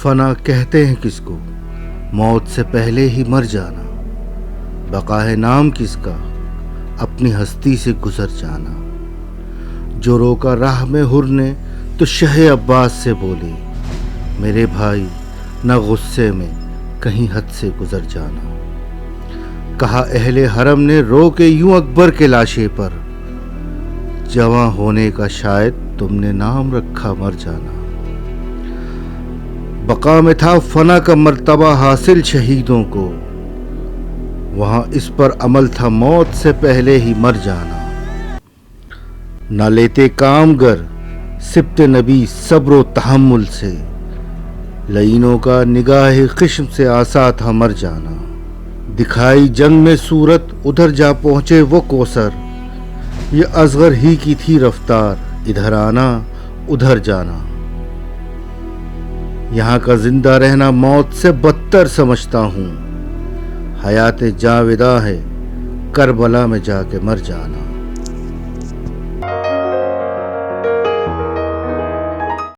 فنا کہتے ہیں کس کو، موت سے پہلے ہی مر جانا۔ بقا ہے نام کس کا، اپنی ہستی سے گزر جانا۔ جو روکا راہ میں حر نے تو شہ عباس سے بولے، میرے بھائی نہ غصے میں کہیں حد سے گزر جانا۔ کہا اہل حرم نے رو کے یوں اکبر کے لاشے پر، جواں ہونے کا شاید تم نے نام رکھا مر جانا۔ بقا میں تھا فنا کا مرتبہ حاصل شہیدوں کو، وہاں اس پر عمل تھا موت سے پہلے ہی مر جانا۔ نہ لیتے کام گر سبت نبی صبر و تحمل سے، لعینوں کا نگاہ خشم سے آسا تھا مر جانا۔ دکھائی جنگ میں صورت ادھر جا پہنچے وہ کوثر، یہ اصغر ہی کی تھی رفتار ادھر آنا ادھر جانا۔ یہاں کا زندہ رہنا موت سے بدتر سمجھتا ہوں، حیات جاوداں ہے کربلا میں جا کے مر جانا۔